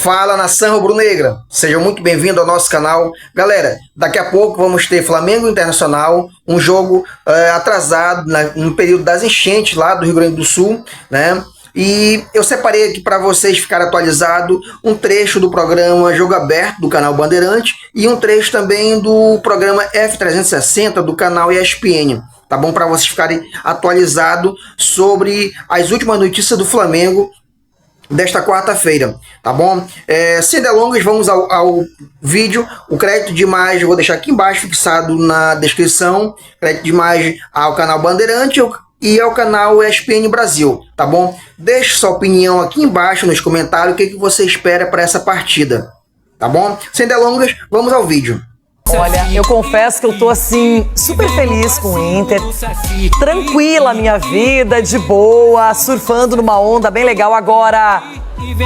Fala, nação rubro-negra, sejam muito bem-vindos ao nosso canal. Galera, daqui a pouco vamos ter Flamengo Internacional, um jogo atrasado no período das enchentes lá do Rio Grande do Sul, né? E eu separei aqui para vocês ficarem atualizados um trecho do programa Jogo Aberto do canal Bandeirante e um trecho também do programa F360 do canal ESPN. Tá bom? Para vocês ficarem atualizados sobre as últimas notícias do Flamengo desta quarta-feira, tá bom? Sem delongas, vamos ao vídeo. O crédito de imagem eu vou deixar aqui embaixo, fixado na descrição. Crédito de imagem ao canal Bandeirante e ao canal ESPN Brasil, tá bom? Deixe sua opinião aqui embaixo nos comentários, o que você espera para essa partida, tá bom? Sem delongas, vamos ao vídeo. Olha, eu confesso que eu tô assim, super feliz com o Inter, tranquila a minha vida, de boa, surfando numa onda bem legal. Agora,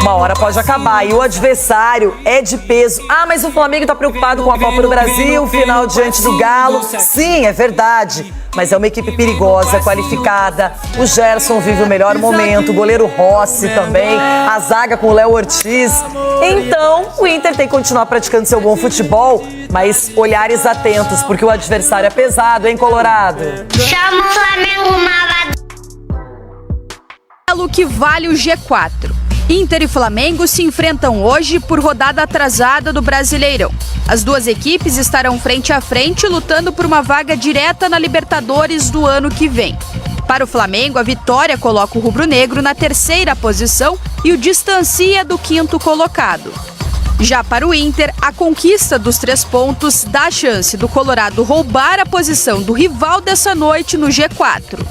uma hora pode acabar e o adversário é de peso. Ah, mas o Flamengo tá preocupado com a Copa do Brasil, final diante do Galo. Sim, é verdade, mas é uma equipe perigosa, qualificada. O Gerson vive o melhor momento, o goleiro Rossi também, a zaga com o Léo Ortiz. Então, o Inter tem que continuar praticando seu bom futebol, mas olhares atentos, porque o adversário é pesado, hein, Colorado? Chama o Flamengo malvado. Que vale o G4. Inter e Flamengo se enfrentam hoje por rodada atrasada do Brasileirão. As duas equipes estarão frente a frente lutando por uma vaga direta na Libertadores do ano que vem. Para o Flamengo, a vitória coloca o rubro-negro na terceira posição e o distancia do quinto colocado. Já para o Inter, a conquista dos 3 pontos dá a chance do Colorado roubar a posição do rival dessa noite no G4.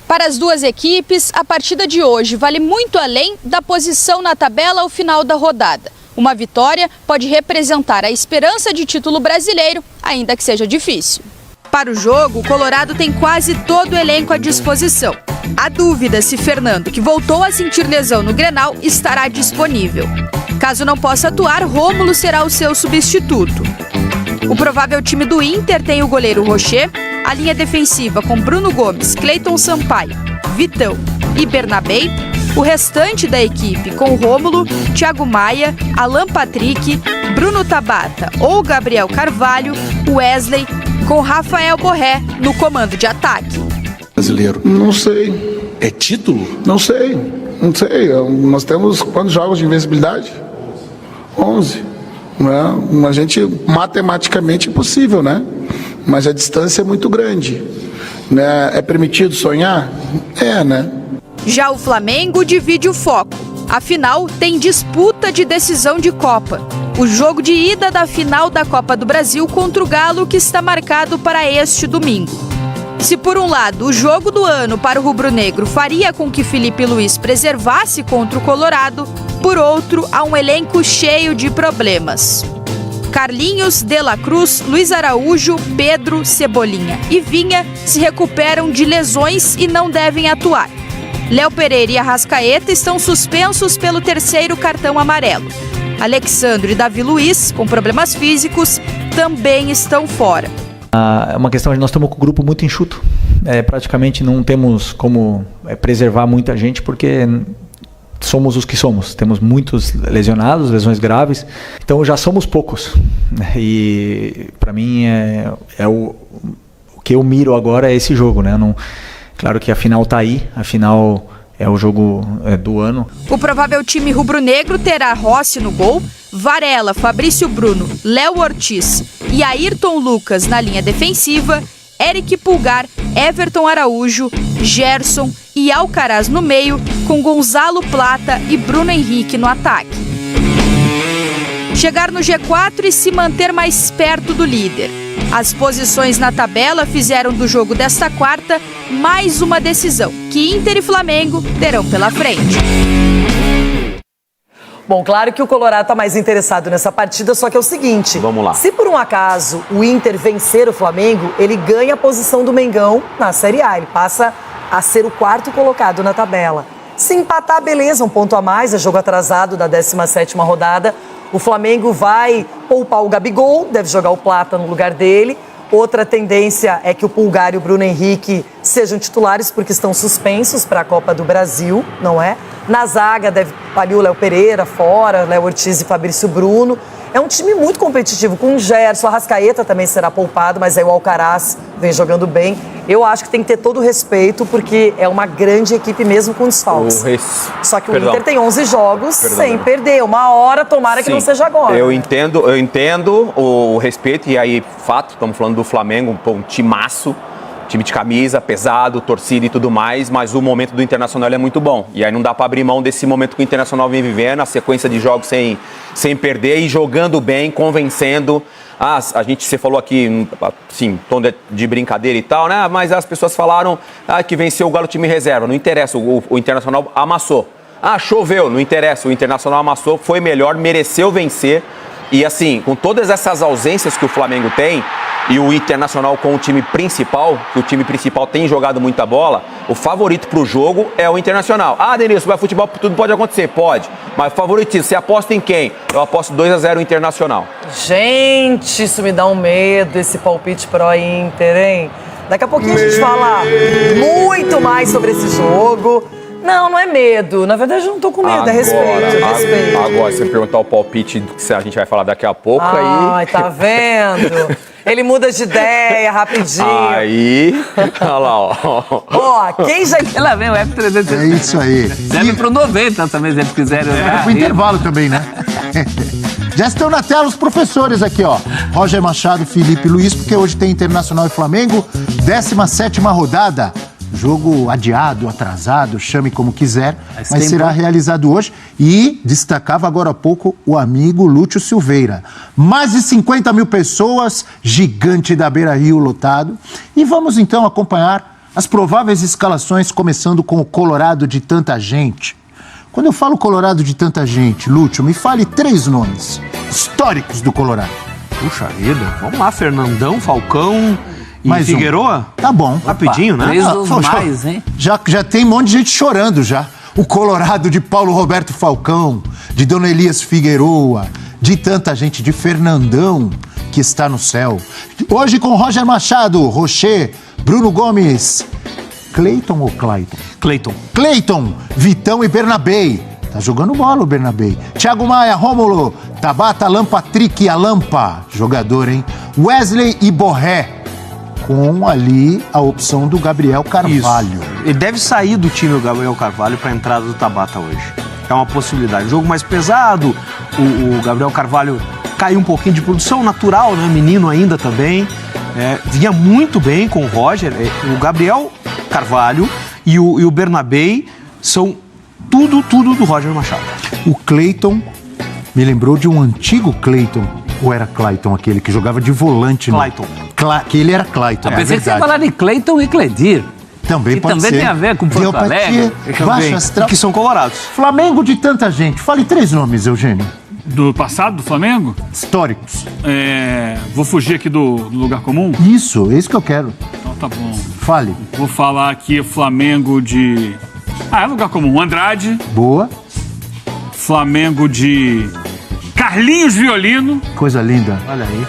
Para as duas equipes, a partida de hoje vale muito além da posição na tabela ao final da rodada. Uma vitória pode representar a esperança de título brasileiro, ainda que seja difícil. Para o jogo, o Colorado tem quase todo o elenco à disposição. A dúvida se Fernando, que voltou a sentir lesão no Grenal, estará disponível. Caso não possa atuar, Rômulo será o seu substituto. O provável time do Inter tem o goleiro Rocher, a linha defensiva com Bruno Gomes, Cleiton Sampaio, Vitão e Bernabei, o restante da equipe com Rômulo, Thiago Maia, Alan Patrick, Bruno Tabata ou Gabriel Carvalho, Wesley, com Rafael Borré no comando de ataque. Brasileiro? Não sei. É título? Não sei. Nós temos quantos jogos de invencibilidade? 11. Né? A gente, matematicamente, é possível, né? Mas a distância é muito grande. Né? É permitido sonhar? É, né? Já o Flamengo divide o foco. Afinal, tem disputa de decisão de Copa. O jogo de ida da final da Copa do Brasil contra o Galo, que está marcado para este domingo. Se por um lado o jogo do ano para o rubro-negro faria com que Felipe Luiz preservasse contra o Colorado, por outro, há um elenco cheio de problemas. Carlinhos, De La Cruz, Luiz Araújo, Pedro, Cebolinha e Vinha se recuperam de lesões e não devem atuar. Léo Pereira e Arrascaeta estão suspensos pelo 3º cartão amarelo. Alexandre e Davi Luiz, com problemas físicos, também estão fora. É uma questão de nós estamos com o grupo muito enxuto. Praticamente não temos como preservar muita gente, porque somos os que somos. Temos muitos lesionados, lesões graves, então já somos poucos. E para mim o que eu miro agora é esse jogo, né? Claro que a final está aí, a final é o jogo do ano. O provável time rubro-negro terá Rossi no gol, Varela, Fabrício Bruno, Léo Ortiz e Ayrton Lucas na linha defensiva, Eric Pulgar, Everton Araújo, Gerson e Alcaraz no meio, com Gonzalo Plata e Bruno Henrique no ataque. Chegar no G4 e se manter mais perto do líder. As posições na tabela fizeram do jogo desta quarta mais uma decisão que Inter e Flamengo terão pela frente. Bom, claro que o Colorado está mais interessado nessa partida, só que é o seguinte. Vamos lá. Se por um acaso o Inter vencer o Flamengo, ele ganha a posição do Mengão na Série A. Ele passa a ser o 4º colocado na tabela. Se empatar, beleza, um ponto a mais, é jogo atrasado da 17ª rodada. O Flamengo vai poupar o Gabigol, deve jogar o Plata no lugar dele. Outra tendência é que o Pulgar e o Bruno Henrique sejam titulares porque estão suspensos para a Copa do Brasil, não é? Na zaga deve ali o Léo Pereira fora, Léo Ortiz e Fabrício Bruno. É um time muito competitivo, com o Gerson, a Arrascaeta também será poupado, mas aí o Alcaraz vem jogando bem. Eu acho que tem que ter todo o respeito, porque é uma grande equipe mesmo com desfalques. Só que o Inter tem 11 jogos sem perder. Uma hora, tomara que não seja agora. Eu entendo o respeito, e aí, fato, estamos falando do Flamengo, um timaço. Time de camisa, pesado, torcida e tudo mais, mas o momento do Internacional é muito bom. E aí não dá para abrir mão desse momento que o Internacional vem vivendo, a sequência de jogos sem perder e jogando bem, convencendo. Você falou aqui, sim, tom de brincadeira e tal, né? Mas as pessoas falaram que venceu o Galo time reserva. Não interessa, o Internacional amassou. Choveu, não interessa, o Internacional amassou, foi melhor, mereceu vencer. E assim, com todas essas ausências que o Flamengo tem, e o Internacional com o time principal, que o time principal tem jogado muita bola, o favorito pro jogo é o Internacional. Denilson, vai futebol, tudo pode acontecer? Pode. Mas favoritismo, você aposta em quem? Eu aposto 2-0 Internacional. Gente, isso me dá um medo, esse palpite pro Inter, hein? Daqui a pouquinho a gente fala muito mais sobre esse jogo. Não é medo. Na verdade, eu não tô com medo, é respeito. Agora, se você perguntar o palpite que a gente vai falar daqui a pouco, aí... tá vendo? Ele muda de ideia rapidinho. Aí, olha lá, ó. Quem já... Ela vem o F360. É isso aí. Serve pro 90 também, se eles quiserem. Serve pro intervalo também, né? Já estão na tela os professores aqui, ó. Roger Machado, Felipe Luiz, porque hoje tem Internacional e Flamengo, 17ª rodada. Jogo adiado, atrasado, chame como quiser, mas será realizado hoje. E destacava agora há pouco o amigo Lúcio Silveira. Mais de 50 mil pessoas, gigante da Beira-Rio lotado. E vamos então acompanhar as prováveis escalações, começando com o Colorado de tanta gente. Quando eu falo Colorado de tanta gente, Lúcio, me fale 3 nomes históricos do Colorado. Puxa vida, vamos lá, Fernandão, Falcão... E Figueroa? Tá bom. Rapidinho, né? 3 dos mais, hein? Já tem um monte de gente chorando já. O Colorado de Paulo Roberto Falcão, de Dona Elias Figueroa, de tanta gente, de Fernandão, que está no céu. Hoje com Roger Machado, Rocher, Bruno Gomes, Cleiton ou Clayton? Cleiton, Vitão e Bernabei. Tá jogando bola o Bernabei. Thiago Maia, Rômulo, Tabata, Alan Patrick e Alampa. Jogador, hein? Wesley e Borré. Com ali a opção do Gabriel Carvalho. Isso. Ele deve sair do time o Gabriel Carvalho para a entrada do Tabata hoje. É uma possibilidade. Jogo mais pesado, o Gabriel Carvalho caiu um pouquinho de produção, natural, né? Menino ainda também. Vinha muito bem com o Roger. O Gabriel Carvalho e o Bernabei são tudo do Roger Machado. O Cleiton me lembrou de um antigo Cleiton. Ou era Clayton aquele que jogava de volante? Clayton. Que ele era Clayton, Eu pensei que você ia falar de Cleiton e Cledir. Também que pode também ser. Tem a ver com Porto Alegre. Baixo astral. Que são colorados. Flamengo de tanta gente. Fale 3 nomes, Eugênio. Do passado, do Flamengo? Históricos. Vou fugir aqui do lugar comum? Isso, é isso que eu quero. Então tá bom. Fale. Vou falar aqui Flamengo de... é lugar comum. Andrade. Boa. Flamengo de... Carlinhos Violino. Coisa linda. Olha aí.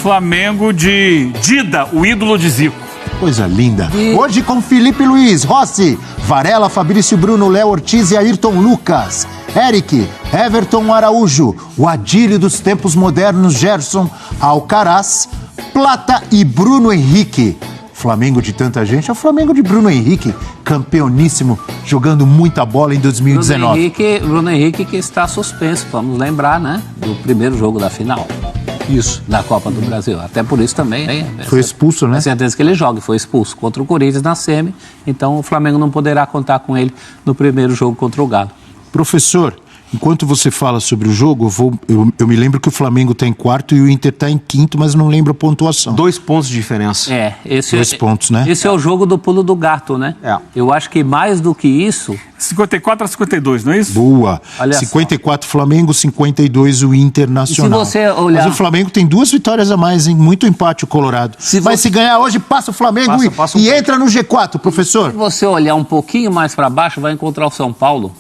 Flamengo de Dida, o ídolo de Zico. Coisa linda. Hoje com Felipe Luiz, Rossi, Varela, Fabrício Bruno, Léo Ortiz e Ayrton Lucas. Eric, Everton Araújo, o Adílio dos tempos modernos, Gerson, Alcaraz, Plata e Bruno Henrique. Flamengo de tanta gente é o Flamengo de Bruno Henrique, campeoníssimo, jogando muita bola em 2019. Bruno Henrique que está suspenso, vamos lembrar, né? Do primeiro jogo da final. Isso. Da Copa do Brasil. Até por isso também, hein? Foi expulso, né? É certeza que ele joga, foi expulso contra o Corinthians na semi, então o Flamengo não poderá contar com ele no primeiro jogo contra o Galo. Professor, enquanto você fala sobre o jogo, eu me lembro que o Flamengo está em 4º e o Inter está em 5º, mas não lembro a pontuação. 2 pontos de diferença. 2 pontos, né? Esse é o jogo do pulo do gato, né? Eu acho que mais do que isso... 54-52, não é isso? Boa. Olha 54 só. Flamengo, 52 o Internacional. E se você olhar... Mas o Flamengo tem 2 vitórias a mais, hein? Muito empate o Colorado. Mas se ganhar hoje, passa o Flamengo e entra no G4, professor. Se você olhar um pouquinho mais para baixo, vai encontrar o São Paulo.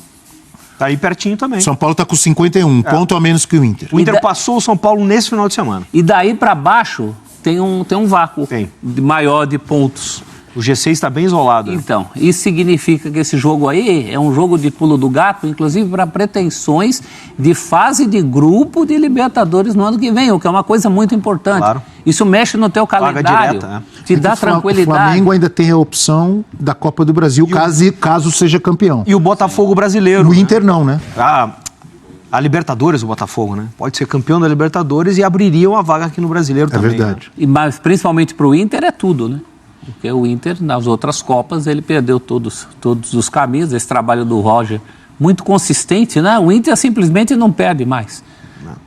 Tá aí pertinho também. São Paulo tá com 51, ponto a menos que o Inter. O Inter passou o São Paulo nesse final de semana. E daí para baixo, tem um vácuo maior de pontos. O G6 está bem isolado. Então, isso significa que esse jogo aí é um jogo de pulo do gato, inclusive para pretensões de fase de grupo de Libertadores no ano que vem, o que é uma coisa muito importante. Claro. Isso mexe no teu calendário, direta, te dá tranquilidade. O Flamengo ainda tem a opção da Copa do Brasil, caso seja campeão. E o Botafogo brasileiro. O Inter não, né? A Libertadores, o Botafogo, né? Pode ser campeão da Libertadores e abriria uma vaga aqui no Brasileiro também. É verdade. Né? Mas principalmente para o Inter é tudo, né? Porque o Inter, nas outras Copas, ele perdeu todos os caminhos. Esse trabalho do Roger, muito consistente, né? O Inter simplesmente não perde mais.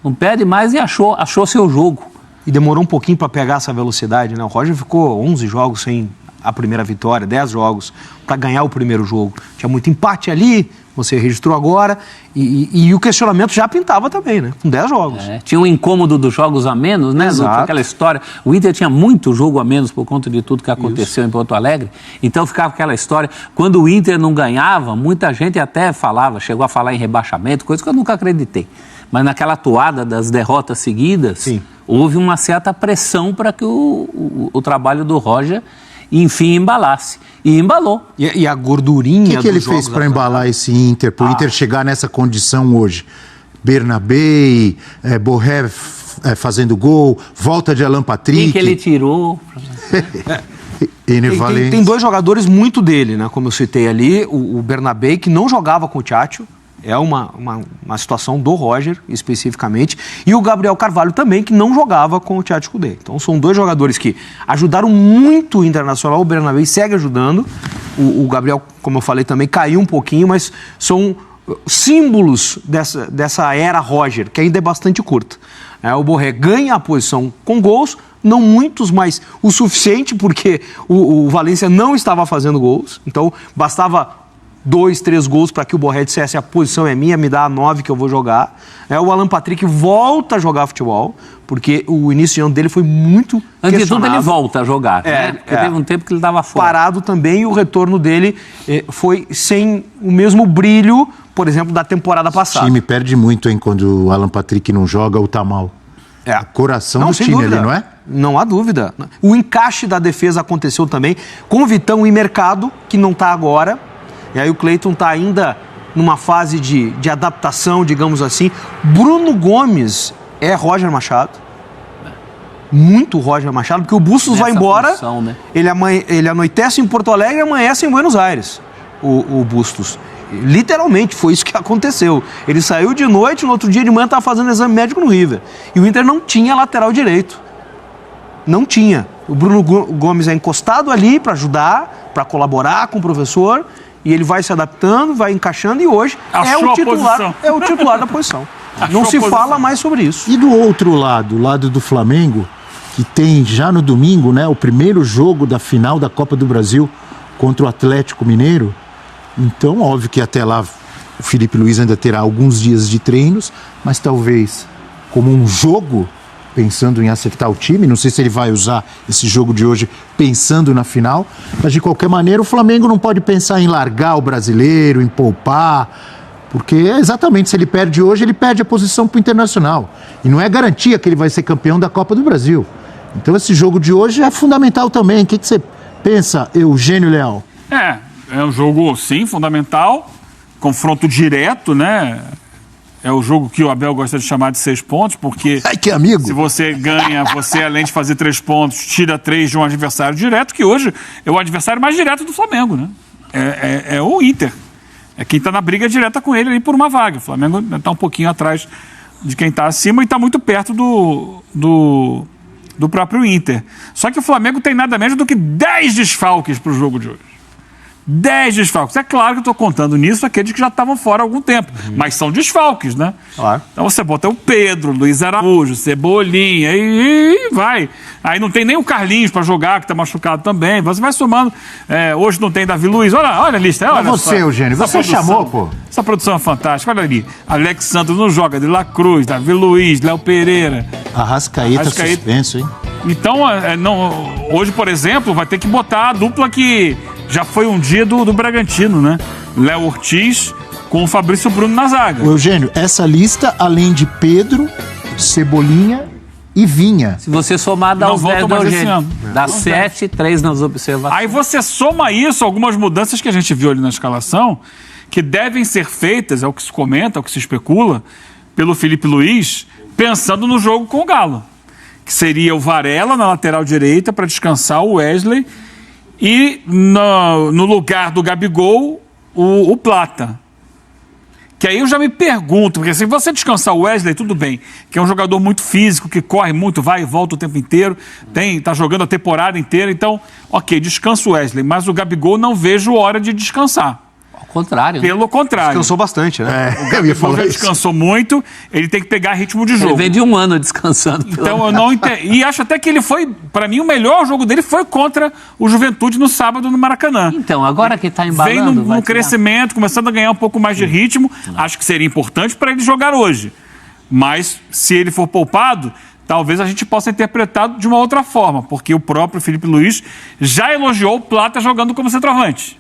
Não perde mais e achou seu jogo. E demorou um pouquinho para pegar essa velocidade, né? O Roger ficou 11 jogos sem a primeira vitória, 10 jogos para ganhar o primeiro jogo. Tinha muito empate ali, você registrou agora, e o questionamento já pintava também, né? Com 10 jogos. Tinha um incômodo dos jogos a menos, né? Aquela história. O Inter tinha muito jogo a menos por conta de tudo que aconteceu em Porto Alegre. Então ficava aquela história. Quando o Inter não ganhava, muita gente até chegou a falar em rebaixamento, coisa que eu nunca acreditei. Mas naquela toada das derrotas seguidas, houve uma certa pressão para que o trabalho do Roger, enfim, embalasse. E embalou. E a gordurinha O que ele fez para embalar esse Inter, para o Inter chegar nessa condição hoje? Bernabé, Borré fazendo gol, volta de Alan Patrick. Quem que ele tirou? Tem dois jogadores muito dele, né? Como eu citei ali, o Bernabé, que não jogava com o Tchatcho. É uma situação do Roger, especificamente. E o Gabriel Carvalho também, que não jogava com o Tchatcho Kudê. Então, são dois jogadores que ajudaram muito o Internacional. O Bernabé segue ajudando. O Gabriel, como eu falei, também caiu um pouquinho, mas são símbolos dessa era Roger, que ainda é bastante curta. O Borré ganha a posição com gols, não muitos, mas o suficiente, porque o Valência não estava fazendo gols. Então, bastava 2, 3 gols para que o Borré dissesse: a posição é minha, me dá a 9 que eu vou jogar. O Alan Patrick volta a jogar futebol, porque o início de ano dele foi muito Antes de tudo, ele volta a jogar, né? Porque teve um tempo que ele estava fora. Parado também, e o retorno dele foi sem o mesmo brilho, por exemplo, da temporada passada. O time perde muito, hein, quando o Alan Patrick não joga ou tá mal. O coração do time dúvida. ali, não é? Não há dúvida. O encaixe da defesa aconteceu também com o Vitão e Mercado, que não está agora. E aí o Cleiton está ainda numa fase de adaptação, digamos assim. Bruno Gomes é Roger Machado. Muito Roger Machado, porque o Bustos vai embora, função, né? ele anoitece em Porto Alegre e amanhece em Buenos Aires, o Bustos. Literalmente, foi isso que aconteceu. Ele saiu de noite, no outro dia de manhã estava fazendo exame médico no River. E o Inter não tinha lateral direito. Não tinha. O Bruno Gomes é encostado ali para ajudar, para colaborar com o professor, e ele vai se adaptando, vai encaixando, e hoje é o titular da posição. Não se fala mais sobre isso. E do outro lado, o lado do Flamengo, que tem já no domingo, né, o primeiro jogo da final da Copa do Brasil contra o Atlético Mineiro. Então, óbvio que até lá o Felipe Luiz ainda terá alguns dias de treinos, mas talvez como um jogo, pensando em acertar o time. Não sei se ele vai usar esse jogo de hoje pensando na final, mas de qualquer maneira o Flamengo não pode pensar em largar o brasileiro, em poupar, porque exatamente, se ele perde hoje, ele perde a posição para o Internacional. E não é garantia que ele vai ser campeão da Copa do Brasil. Então esse jogo de hoje é fundamental também. O que você pensa, Eugênio Leal? É um jogo, sim, fundamental, confronto direto, né? É o jogo que o Abel gosta de chamar de 6 pontos, porque que amigo. Se você ganha, você além de fazer 3 pontos, tira 3 de um adversário direto, que hoje é o adversário mais direto do Flamengo, né? É o Inter. É quem está na briga direta com ele ali por uma vaga. O Flamengo está um pouquinho atrás de quem está acima e está muito perto do próprio Inter. Só que o Flamengo tem nada menos do que 10 desfalques para o jogo de hoje. 10 desfalques. É claro que eu estou contando nisso aqueles que já estavam fora há algum tempo, mas são desfalques, né? Claro. Então você bota o Pedro, Luiz Araújo, Cebolinha e vai. Aí não tem nem o Carlinhos para jogar, que está machucado também. Você vai somando. Hoje não tem Davi Luiz. Olha a lista. Olha você, Eugênio, você chamou, pô. Essa produção é fantástica. Olha ali. Alex Santos não joga, De La Cruz, Davi Luiz, Léo Pereira. Arrascaeta suspenso, hein? Então, hoje, por exemplo, vai ter que botar a dupla que já foi um dia do Bragantino, né? Léo Ortiz com o Fabrício Bruno na zaga. Eugênio, essa lista, além de Pedro, Cebolinha e Vinha. Se você somar, dá Não os 10 voltam do mais esse Eugênio. ano. Dá 7, 3 nas observações. Aí você soma isso, algumas mudanças que a gente viu ali na escalação, que devem ser feitas, é o que se comenta, é o que se especula, pelo Felipe Luiz, pensando no jogo com o Galo. Que seria o Varela na lateral direita para descansar o Wesley e no lugar do Gabigol, o Plata. Que aí eu já me pergunto, porque se você descansar o Wesley, tudo bem, que é um jogador muito físico, que corre muito, vai e volta o tempo inteiro, tá jogando a temporada inteira, então, ok, descansa o Wesley, mas o Gabigol não vejo hora de descansar. Ao contrário. Pelo contrário. Descansou bastante, né? O Gabigol já descansou muito, ele tem que pegar ritmo de jogo. Ele vem de um ano descansando. Então eu não entendo. E acho até que ele foi, para mim, o melhor jogo dele foi contra o Juventude no sábado no Maracanã. Então, agora que está embalando... Vem num crescimento, começando a ganhar um pouco mais de ritmo. Acho que seria importante para ele jogar hoje. Mas se ele for poupado, talvez a gente possa interpretar de uma outra forma, porque o próprio Felipe Luiz já elogiou o Plata jogando como centroavante.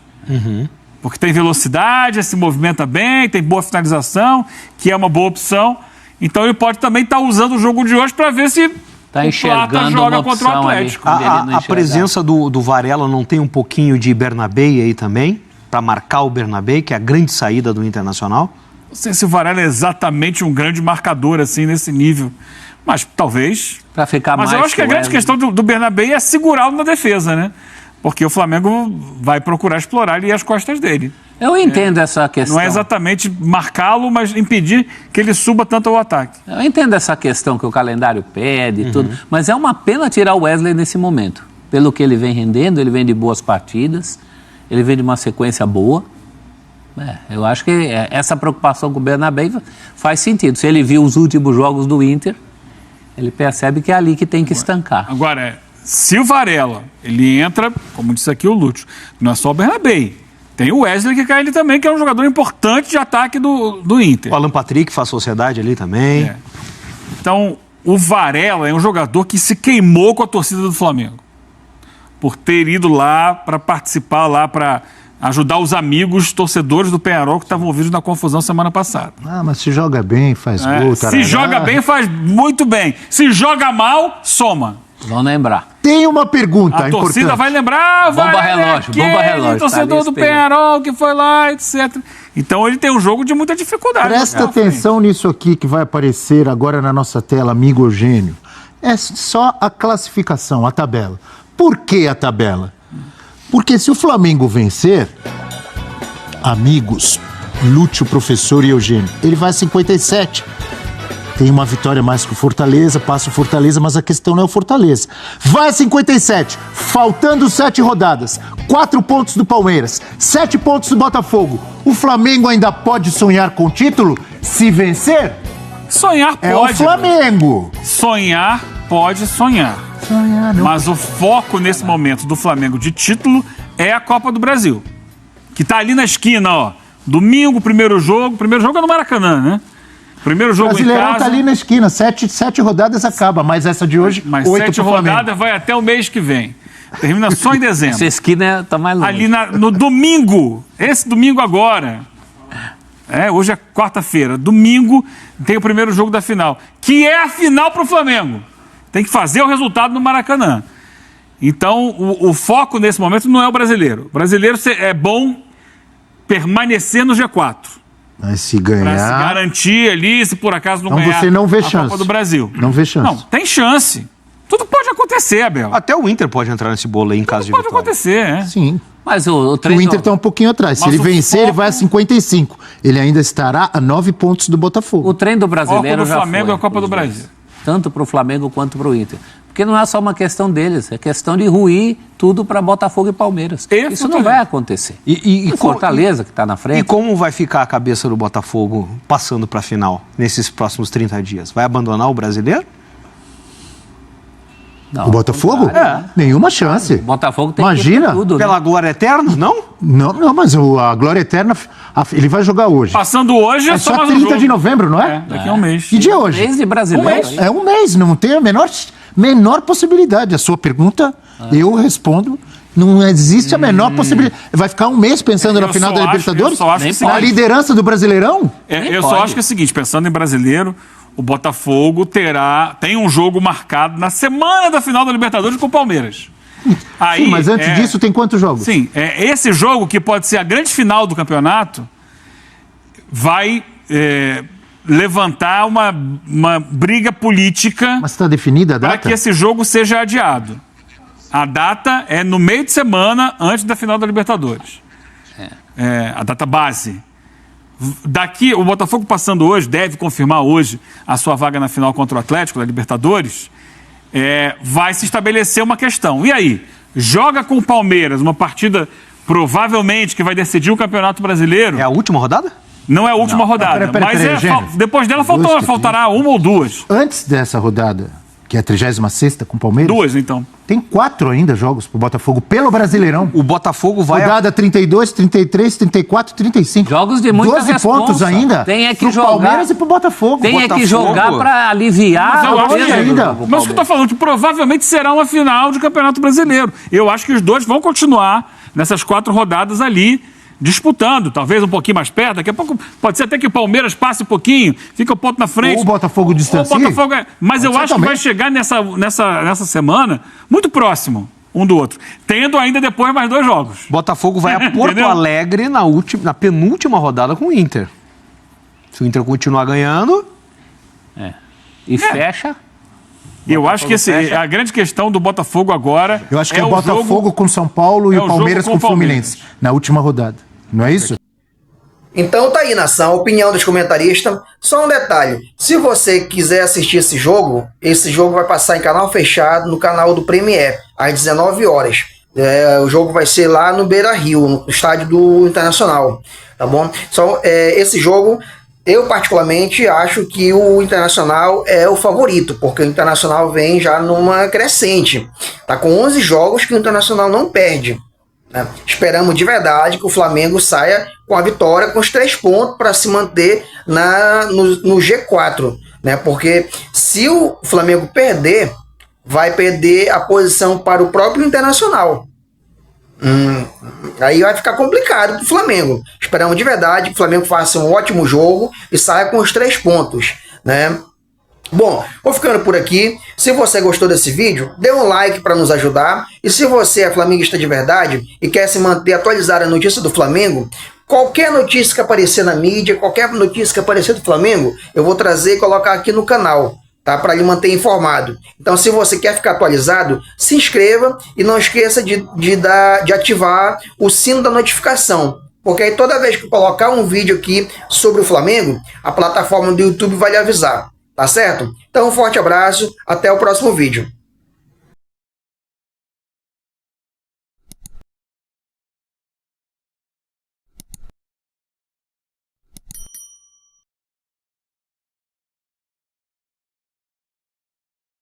Porque tem velocidade, se movimenta bem, tem boa finalização, que é uma boa opção. Então ele pode também estar usando o jogo de hoje para ver se tá o Plata joga contra o Atlético. A presença do Varela não tem um pouquinho de Bernabei aí também? Para marcar o Bernabei, que é a grande saída do Internacional? Não sei se o Varela é exatamente um grande marcador assim nesse nível. Mas talvez. Para ficar mais. Mas eu acho que a grande questão do Bernabei é segurá-lo na defesa, né? Porque o Flamengo vai procurar explorar ele e as costas dele. Eu entendo essa questão. Não é exatamente marcá-lo, mas impedir que ele suba tanto ao ataque. Eu entendo essa questão que o calendário pede e tudo, mas é uma pena tirar o Wesley nesse momento. Pelo que ele vem rendendo, ele vem de boas partidas, ele vem de uma sequência boa. Eu acho que essa preocupação com o Bernabé faz sentido. Se ele viu os últimos jogos do Inter, ele percebe que é ali que tem que estancar. Agora, se o Varela, ele entra, como disse aqui o Lúcio, não é só o Bernabé. Tem o Wesley que cai ali também, que é um jogador importante de ataque do Inter. O Alan Patrick faz sociedade ali também. Então, o Varela é um jogador que se queimou com a torcida do Flamengo. Por ter ido lá para participar, lá para ajudar os amigos torcedores do Peñarol que estavam envolvidos na confusão semana passada. Mas se joga bem, faz gol. Se joga bem, faz muito bem. Se joga mal, soma. Vão lembrar. Tem uma pergunta importante. A torcida vai lembrar, bomba relógio, torcedor do Peñarol que foi lá, etc. Então ele tem um jogo de muita dificuldade. Presta atenção nisso aqui que vai aparecer agora na nossa tela, amigo Eugênio. É só a classificação, a tabela. Por que a tabela? Porque se o Flamengo vencer, amigos, Lúcio, professor e Eugênio, ele vai a 57. Tem uma vitória mais que o Fortaleza, passa o Fortaleza, mas a questão não é o Fortaleza. Vai a 57, faltando 7 rodadas, 4 pontos do Palmeiras, 7 pontos do Botafogo. O Flamengo ainda pode sonhar com o título? Se vencer? Sonhar pode. É o Flamengo. Sonhar pode sonhar. Mas o foco nesse momento do Flamengo de título é a Copa do Brasil. Que tá ali na esquina, ó. Domingo, primeiro jogo é no Maracanã, né? Primeiro jogo em casa. O Brasileirão tá ali na esquina, 7 rodadas acaba, mas essa de hoje, 8 7 rodadas vai até o mês que vem. Termina só em dezembro. Essa esquina tá mais longe. Ali no domingo, esse domingo agora, hoje é quarta-feira, domingo tem o primeiro jogo da final, que é a final pro Flamengo. Tem que fazer o resultado no Maracanã. Então, o foco nesse momento não é o brasileiro. O brasileiro é bom permanecer no G4. Mas se ganhar... Pra se garantir ali, se por acaso não ganhar você não vê a chance. Copa do Brasil. Não vê chance. Não, tem chance. Tudo pode acontecer, Abel. Até o Inter pode entrar nesse bolo aí em caso de vitória. Pode acontecer, Sim. Mas o Inter está um pouquinho atrás. Se ele vencer, ele vai a 55. Ele ainda estará a 9 pontos do Botafogo. O trem do brasileiro já foi. O Flamengo é a Copa do Brasil. Tanto para o Flamengo quanto para o Inter. Porque não é só uma questão deles, é questão de ruir tudo para Botafogo e Palmeiras. Isso não vai acontecer. E Fortaleza, que está na frente. E como vai ficar a cabeça do Botafogo passando para a final nesses próximos 30 dias? Vai abandonar o brasileiro? Não, o Botafogo? Nenhuma chance. O Botafogo tem Imagina. Que tudo, pela glória eterna? Não? Não, mas a glória eterna, ele vai jogar hoje. Passando hoje é só 30 de novembro, não é? Daqui a um mês. Que dia é hoje? Mês de brasileiro. É um mês, não tem a menor possibilidade. A sua pergunta, eu respondo, não existe a menor possibilidade. Vai ficar um mês pensando na final da Libertadores? Na liderança do Brasileirão? Eu só acho que é o seguinte, pensando em brasileiro, o Botafogo tem um jogo marcado na semana da final da Libertadores com o Palmeiras. Aí, sim, mas antes disso tem quantos jogos? Sim, esse jogo, que pode ser a grande final do campeonato, vai levantar uma briga política. Mas está definida a data? Para que esse jogo seja adiado. A data é no meio de semana antes da final da Libertadores. A data base. Daqui, o Botafogo passando hoje, deve confirmar hoje a sua vaga na final contra o Atlético da Libertadores, vai se estabelecer uma questão. E aí? Joga com o Palmeiras uma partida provavelmente que vai decidir o Campeonato Brasileiro. É a última rodada? Não é a última rodada, mas depois dela faltará uma ou duas. Antes dessa rodada, que é a 36ª com o Palmeiras... Duas, então. Tem 4 ainda jogos pro Botafogo pelo Brasileirão. O Botafogo vai... Rodada 32, 33, 34, 35. Jogos de muita 12 responsa. pontos ainda. Tem é que pro jogar... Palmeiras e pro Botafogo. Tem que jogar para aliviar... Mas eu acho que ainda. Mas o que eu tô falando, que provavelmente será uma final de Campeonato Brasileiro. Eu acho que os dois vão continuar nessas 4 rodadas ali, disputando, talvez um pouquinho mais perto. Daqui a pouco pode ser até que o Palmeiras passe um pouquinho, fica um ponto na frente. Ou o Botafogo distancia. Mas eu acho que vai chegar nessa semana muito próximo um do outro, tendo ainda depois mais 2 jogos. Botafogo vai a Porto Alegre na penúltima rodada com o Inter. Se o Inter continuar ganhando... E fecha... Eu acho que a grande questão do Botafogo agora... Eu acho que é o Botafogo com São Paulo e o Palmeiras com o Fluminense, na última rodada. Não é isso? Então tá aí, nação, a opinião dos comentaristas. Só um detalhe, se você quiser assistir esse jogo vai passar em canal fechado no canal do Premier, às 19 horas. O jogo vai ser lá no Beira-Rio, no estádio do Internacional, tá bom? Esse jogo... Eu, particularmente, acho que o Internacional é o favorito, porque o Internacional vem já numa crescente. Tá com 11 jogos que o Internacional não perde, né? Esperamos de verdade que o Flamengo saia com a vitória, com os 3 pontos para se manter no G4, né? Porque se o Flamengo perder, vai perder a posição para o próprio Internacional. Aí vai ficar complicado pro Flamengo. Esperamos de verdade que o Flamengo faça um ótimo jogo e saia com os 3 pontos, né? Bom, vou ficando por aqui. Se você gostou desse vídeo, dê um like para nos ajudar. E se você é flamenguista de verdade e quer se manter atualizado a notícia do Flamengo, qualquer notícia que aparecer na mídia, qualquer notícia que aparecer do Flamengo, eu vou trazer e colocar aqui no canal, tá? Para lhe manter informado. Então, se você quer ficar atualizado, se inscreva e não esqueça de ativar o sino da notificação. Porque aí toda vez que eu colocar um vídeo aqui sobre o Flamengo, a plataforma do YouTube vai lhe avisar. Tá certo? Então, um forte abraço, até o próximo vídeo.